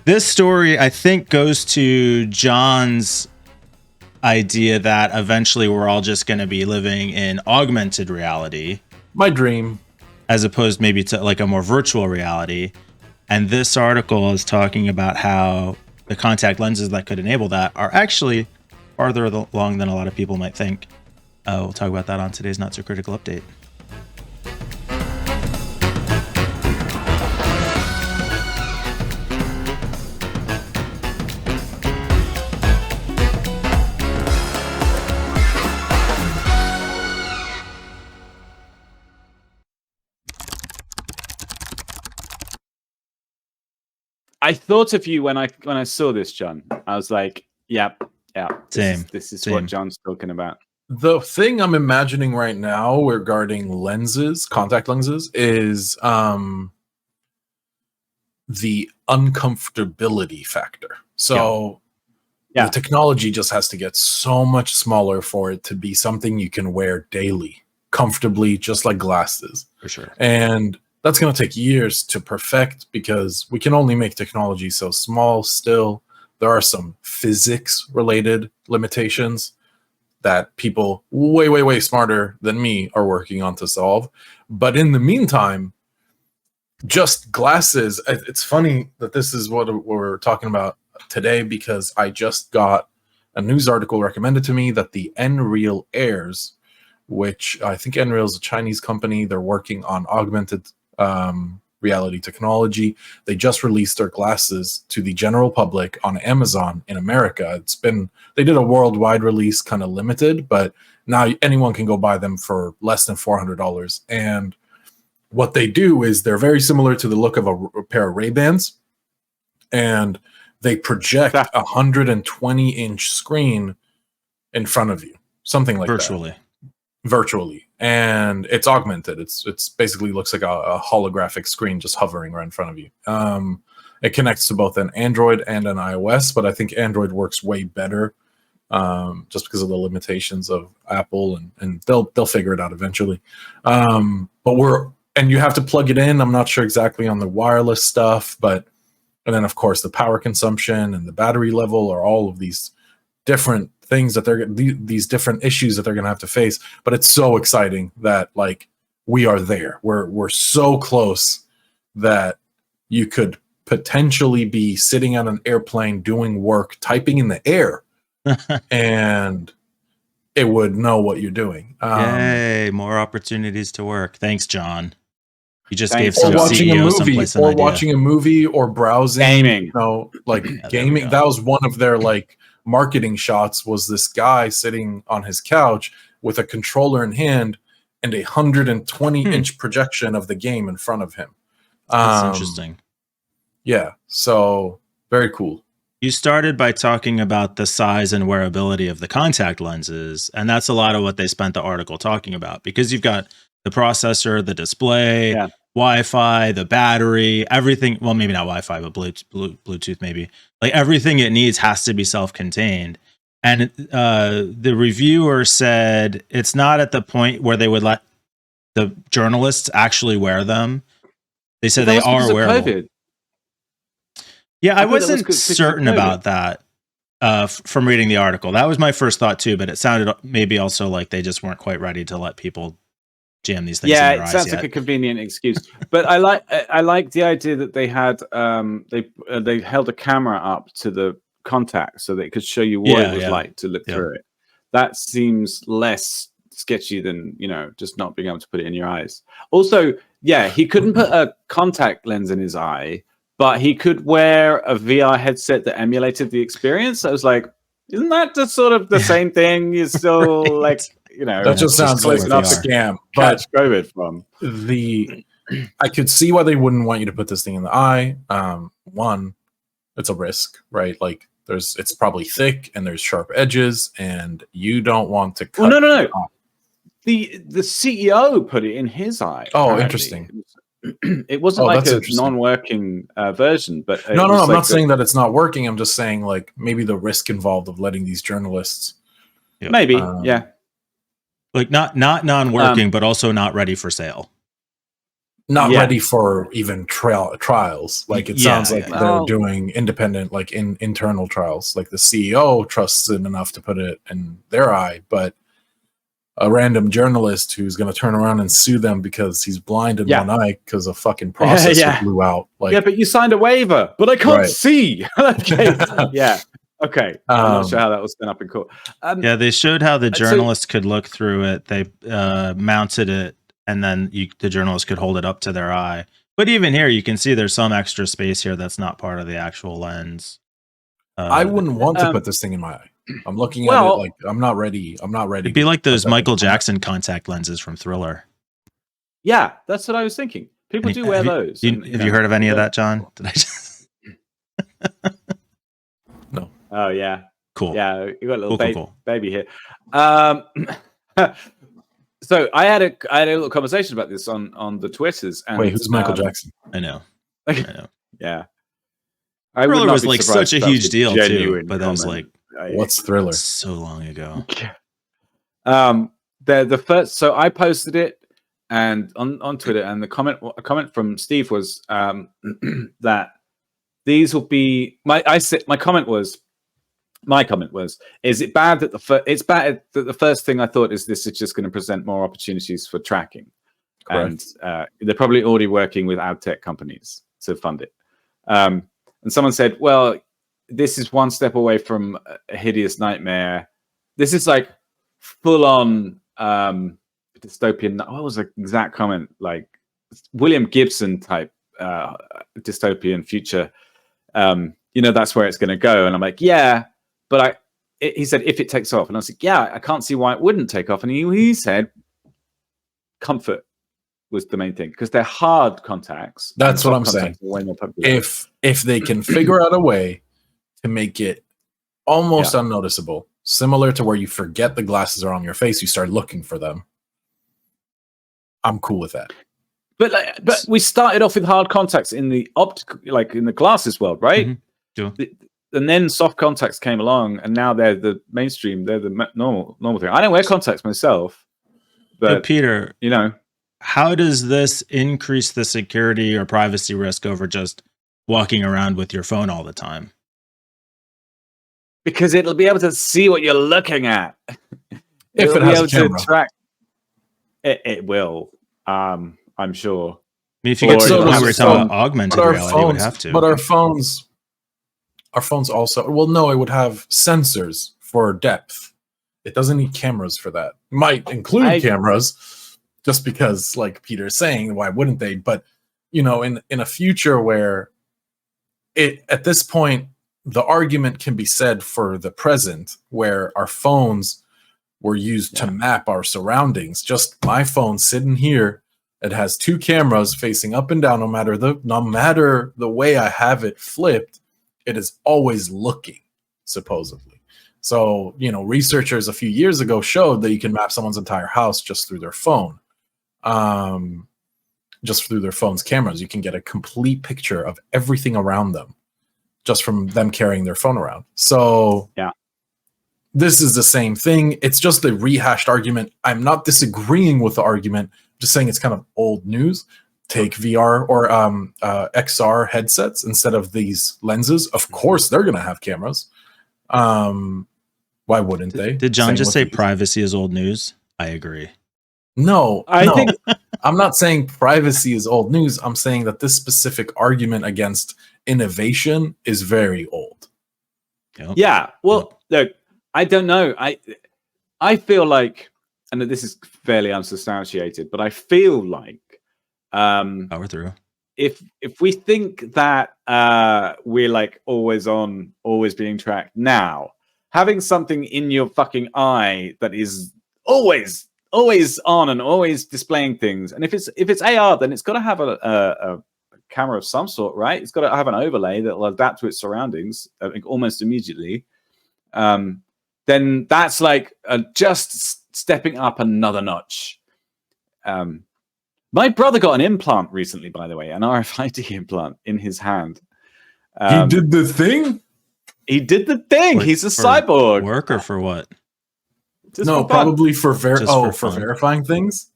This story, I think, goes to John's idea that eventually we're all just going to be living in augmented reality. My dream. As opposed maybe to like a more virtual reality. And this article is talking about how the contact lenses that could enable that are actually farther along than a lot of people might think. We'll talk about that on today's Not So Critical Update. I thought of you when I saw this, John. I was like, yep. This is what John's talking about. The thing I'm imagining right now regarding lenses, contact lenses, is the uncomfortability factor. So the technology just has to get so much smaller for it to be something you can wear daily, comfortably, just like glasses. For sure. And that's going to take years to perfect because we can only make technology so small still. There are some physics-related limitations that people way, way, way smarter than me are working on to solve. But in the meantime, just glasses. It's funny that this is what we're talking about today because I just got a news article recommended to me that the Nreal Airs, which I think Nreal is a Chinese company, they're working on augmented reality technology. They just released their glasses to the general public on Amazon in America. They did a worldwide release, kind of limited, but now anyone can go buy them for less than $400. And what they do is they're very similar to the look of a pair of Ray-Bans, and they project a 120-inch screen in front of you, something like that. Virtually. And it's augmented. It's basically looks like a holographic screen just hovering right in front of you. It connects to both an Android and an iOS, but I think Android works way better just because of the limitations of Apple, and they'll figure it out eventually. And you have to plug it in. I'm not sure exactly on the wireless stuff, and then of course the power consumption and the battery level are all of these different things that these different issues that they're going to have to face. But it's so exciting that like we are there. We're so close that you could potentially be sitting on an airplane doing work, typing in the air, and it would know what you're doing. Yay, more opportunities to work. Thanks, John. You just gave some watching CEO a movie, or watching a movie or browsing, gaming. Gaming. That was one of their marketing shots. Was this guy sitting on his couch with a controller in hand and a 120-inch projection of the game in front of him? That's interesting. Yeah, so very cool. You started by talking about the size and wearability of the contact lenses, and that's a lot of what they spent the article talking about, because you've got the processor, the display, Wi-Fi, the battery, everything. Well, maybe not Wi-Fi, but Bluetooth maybe. Like everything it needs has to be self-contained. And the reviewer said it's not at the point where they would let the journalists actually wear them. They said they are wearable. Yeah, I wasn't certain about that from reading the article. That was my first thought too, but it sounded maybe also like they just weren't quite ready to let people jam these things in their eyes. Yeah, it sounds like a convenient excuse. But I like the idea that they had they held a camera up to the contact so they could show you what it was like to look through it. That seems less sketchy than, just not being able to put it in your eyes. Also, he couldn't put a contact lens in his eye, but he could wear a VR headset that emulated the experience. I was like, isn't that just sort of the same thing? You're still that just sounds like a scam. Catch COVID from I could see why they wouldn't want you to put this thing in the eye. One, it's a risk, right? Like it's probably thick and there's sharp edges, and you don't want to cut. Well, no. The CEO put it in his eye. Oh, apparently. Interesting. It wasn't like a non-working version, but no. I'm not saying that it's not working. I'm just saying maybe the risk involved of letting these journalists. Maybe, like not non-working, but also not ready for sale. not ready for even trials. Like it sounds like they're doing independent, like internal trials. Like the CEO trusts it enough to put it in their eye, but a random journalist who's going to turn around and sue them because he's blind in one eye because a fucking processor blew out. Like, but you signed a waiver, but I can't see. Okay. Okay. I'm not sure how that was done up in court. They showed how the journalist could look through it. They mounted it, and then the journalist could hold it up to their eye. But even here, you can see there's some extra space here that's not part of the actual lens. I wouldn't want to put this thing in my eye. I'm looking at it like I'm not ready. It'd be like those Michael Jackson contact lenses from Thriller. Yeah, that's what I was thinking. People do wear those. Have you heard of any of that, John? Did I just... No. Oh yeah. Cool. Yeah, you got a little cool. baby here. So I had a little conversation about this on the Twitters. And, wait, who's Michael Jackson? I know. Yeah. Thriller was like such a huge deal too, but that was like, what's Thriller? So long ago. The first. So I posted it and on Twitter, and a comment from Steve was that these will be my comment was, is it bad that it's bad that the first thing I thought is this is just going to present more opportunities for tracking. Correct. And they're probably already working with ad tech companies to fund it. And someone said, well, this is one step away from a hideous nightmare. This is like full on dystopian. What was the exact comment? Like William Gibson type dystopian future. That's where it's going to go. And I'm like, yeah, but he said, if it takes off. And I was like, yeah, I can't see why it wouldn't take off. And he said, comfort was the main thing, because they're hard contacts. That's what I'm saying. If they can figure out a way to make it almost unnoticeable, similar to where you forget the glasses are on your face, you start looking for them, I'm cool with that. But we started off with hard contacts in the like in the glasses world, right? Mm-hmm. Sure. And then soft contacts came along, and now they're the mainstream. They're the normal thing. I don't wear contacts myself, but Peter, how does this increase the security or privacy risk over just walking around with your phone all the time? Because it'll be able to see what you're looking at. If it has a camera. Track. It will. I'm sure. I mean, if you get to the point where you're talking about augmented reality, it would have to. But our phones also, well, no, it would have sensors for depth. It doesn't need cameras for that. Might include cameras, just because, like Peter's saying, why wouldn't they? But, in a future where at this point, the argument can be said for the present, where our phones were used to map our surroundings. Just my phone sitting here, it has two cameras facing up and down. No matter the way I have it flipped, it is always looking, supposedly. So, researchers a few years ago showed that you can map someone's entire house just through their phone. Just through their phone's cameras. You can get a complete picture of everything around them just from them carrying their phone around. So this is the same thing. It's just a rehashed argument. I'm not disagreeing with the argument, just saying it's kind of old news. Take VR or XR headsets instead of these lenses. Of course, they're going to have cameras. Why wouldn't they? Did John just say privacy is old news? I agree. No, I'm not saying privacy is old news. I'm saying that this specific argument against innovation is very old. Yeah. Well, look, I don't know. I feel like, and this is fairly unsubstantiated, but I feel like power through. If we think that we're like always on, always being tracked now, having something in your fucking eye that is always on and always displaying things, and if it's AR, then it's got to have a camera of some sort, right? It's got to have an overlay that will adapt to its surroundings, I think, almost immediately. Then that's like just stepping up another notch. My brother got an implant recently, by the way, an RFID implant in his hand. He did the thing? He did the thing. Like, he's a cyborg. Work or for what? Probably for verifying things.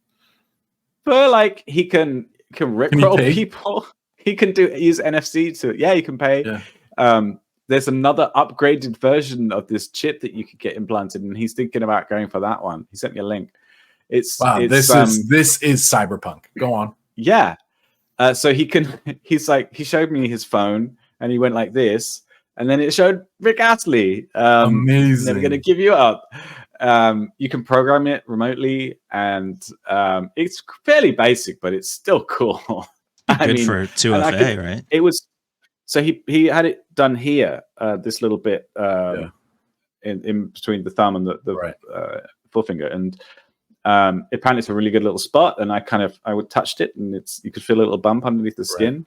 For like he can rickroll people. He can use NFC to. Yeah, you can pay. Yeah. There's another upgraded version of this chip that you could get implanted, and he's thinking about going for that one. He sent me a link. This is cyberpunk. Go on. Yeah. So he showed me his phone, and he went like this, and then it showed Rick Astley. Amazing. Never gonna give you up. You can program it remotely, and it's fairly basic, but it's still cool. Good for 2FA, right? It was. So he had it done here, this little bit in between the thumb and the forefinger, and apparently it's a really good little spot. And I would touched it, and you could feel a little bump underneath the skin.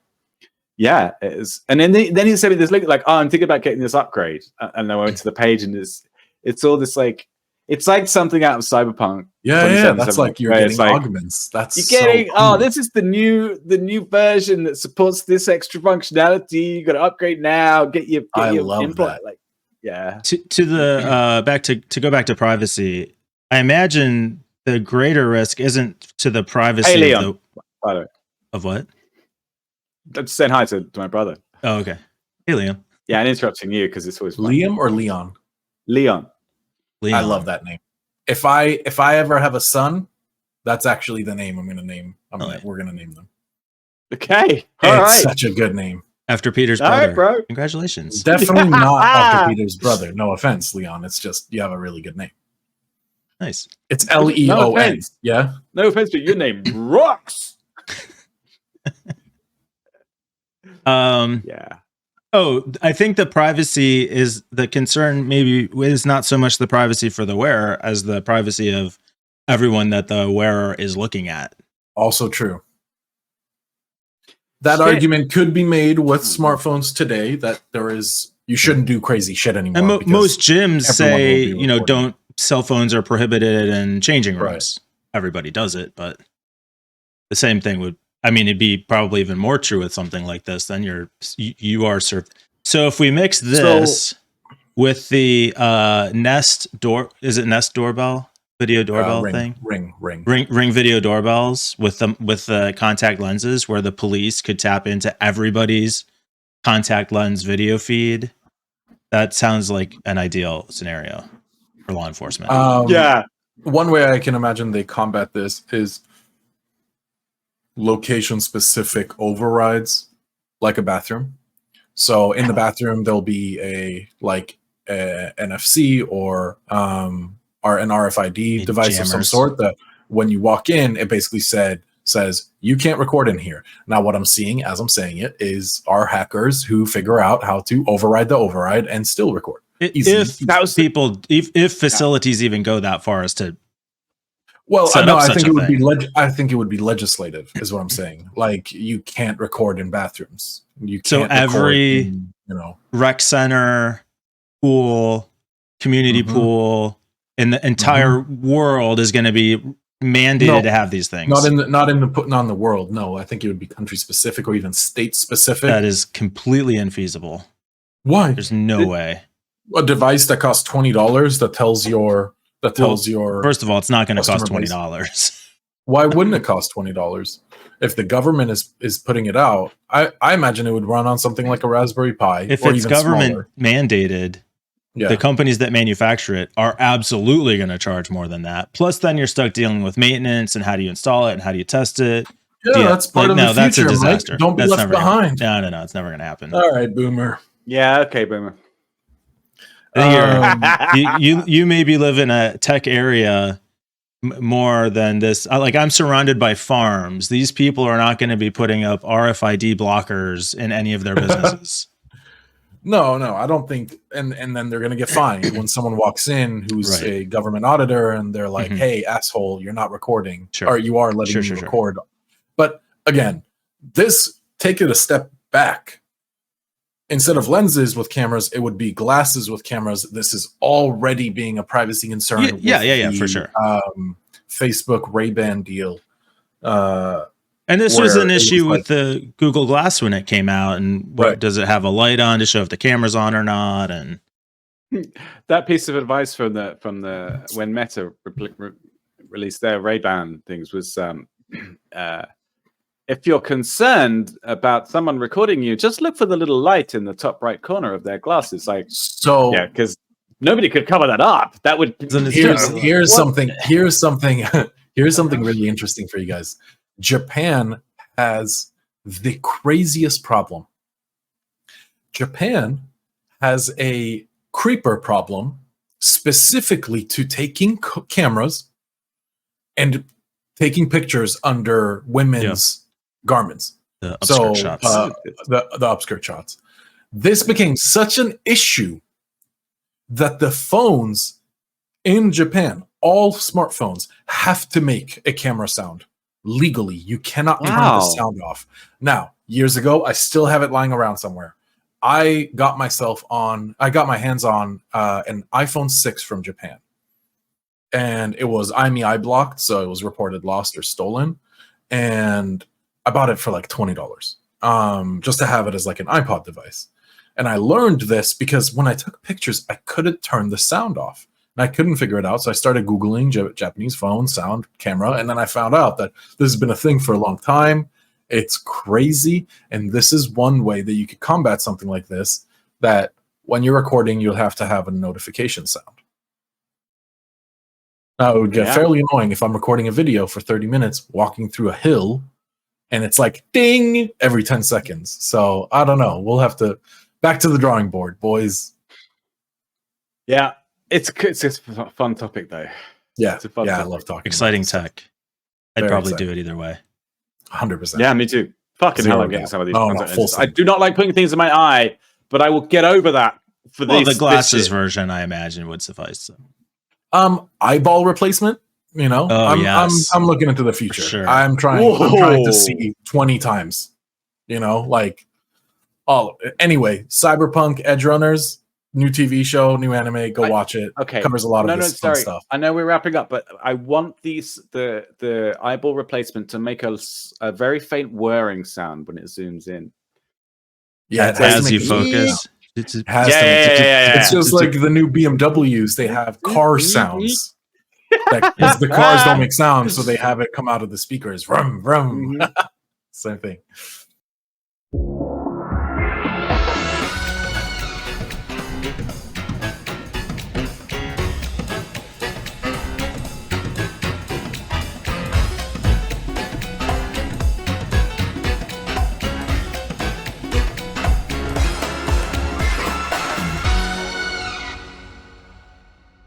Yeah, it is. And then he sent me this link, like, I'm thinking about getting this upgrade, and I went to the page, and it's all this like. It's like something out of Cyberpunk. Yeah, that's like you're getting augments. That's you're getting. Cool. This is the new version that supports this extra functionality. You got to upgrade now. Get your implant. That. Like, yeah. To the to go back to privacy. I imagine the greater risk isn't to the privacy Leon, by the way. Of what? I'm just saying hi to my brother. Oh, okay. Hey, Liam. Yeah, and interrupting you because it's always fun. Liam or Leon. Leon. I love that name. If I ever have a son, that's actually the name I'm going to name. We're going to name them. Okay. It's such a good name. After Peter's brother. Right, bro. Congratulations. Definitely not after Peter's brother. No offense, Leon. It's just you have a really good name. Nice. It's Leon. No yeah. No offense, but your name rocks. Yeah. Oh, I think the privacy is the concern. Maybe is not so much the privacy for the wearer as the privacy of everyone that the wearer is looking at. Also true. That argument could be made with smartphones today. That you shouldn't do crazy shit anymore. And most gyms say don't. Cell phones are prohibited in changing rooms. Right. Everybody does it, but the same thing would. I mean, it'd be probably even more true with something like this. Then you are served. So if we mix this with the Nest Nest doorbell video doorbell thing? Ring video doorbells with the contact lenses, where the police could tap into everybody's contact lens video feed. That sounds like an ideal scenario for law enforcement. One way I can imagine they combat this is location-specific overrides, like a bathroom. So in the bathroom, there'll be a NFC or an RFID device of some sort that when you walk in, it basically says you can't record in here. Now, what I'm seeing as I'm saying it is our hackers who figure out how to override the override and still record. If facilities even go that far as to. Well, no, I think it would be legislative, is what I'm saying. Like, you can't record in bathrooms. You can't. So every rec center, pool, community pool in the entire world is going to be mandated to have these things. Not in the world. No, I think it would be country specific or even state specific. That is completely infeasible. Why? There's no way. A device that costs $20 that tells your. First of all, it's not going to cost $20. Why wouldn't it cost $20? If the government is putting it out, I imagine it would run on something like a Raspberry Pi. If it's government mandated, the companies that manufacture it are absolutely going to charge more than that. Plus, then you're stuck dealing with maintenance and how do you install it and how do you test it. Yeah, that's part of the future. That's a disaster. Mike. Don't be left behind. No, it's never going to happen. All right, Boomer. Yeah, okay, Boomer. You maybe live in a tech area more than this. Like, I'm surrounded by farms. These people are not going to be putting up RFID blockers in any of their businesses. No, I don't think. And then they're going to get fined when someone walks in who's a government auditor and they're like, "Hey, asshole, you're not recording, or you are letting me record." But again, take it a step back. Instead of lenses with cameras, it would be glasses with cameras. This is already being a privacy concern. Yeah, for sure. Facebook Ray-Ban deal. And this was an issue with the Google Glass when it came out. And does it have a light on to show if the camera's on or not? And that piece of advice from the when Meta released their Ray-Ban things was. if you're concerned about someone recording you, just look for the little light in the top right corner of their glasses. Like, so yeah, because nobody could cover that up. That would. Here's something really interesting for you guys. Japan has the craziest problem. Japan has a creeper problem specifically to taking cameras and taking pictures under women's garments. The upskirt shots. The upskirt shots. This became such an issue that the phones in Japan, all smartphones, have to make a camera sound legally. You cannot turn the sound off. Now, years ago, I still have it lying around somewhere. I got my hands on an iPhone 6 from Japan. And it was IMEI blocked, so it was reported lost or stolen. And I bought it for like $20, just to have it as like an iPod device. And I learned this because when I took pictures, I couldn't turn the sound off. And I couldn't figure it out, so I started Googling Japanese phone sound camera, and then I found out that this has been a thing for a long time. It's crazy, and this is one way that you could combat something like this, that when you're recording, you'll have to have a notification sound. Now, it would get fairly annoying if I'm recording a video for 30 minutes, walking through a hill, and it's like, ding, every 10 seconds. So, I don't know. We'll have to... Back to the drawing board, boys. Yeah, it's a fun topic, though. Yeah, it's a fun topic. I love talking exciting about tech. I'd probably do it either way. 100%. Yeah, me too. Fucking hell, I'm getting some of these. I do not like putting things in my eye, but I will get over that for the glasses version, I imagine, would suffice. Eyeball replacement. You know, I'm looking into the future. Sure. I'm trying to see 20 times. You know, like. Oh, anyway, Cyberpunk Edge Runners, new TV show, new anime. Go watch it. Okay, covers a lot of this fun stuff. I know we're wrapping up, but I want the eyeball replacement to make a very faint whirring sound when it zooms in. Yeah, as you focus. It's just like the new BMWs. They have car sounds. Because the cars don't make sound, so they have it come out of the speakers. Vroom, vroom. Same thing.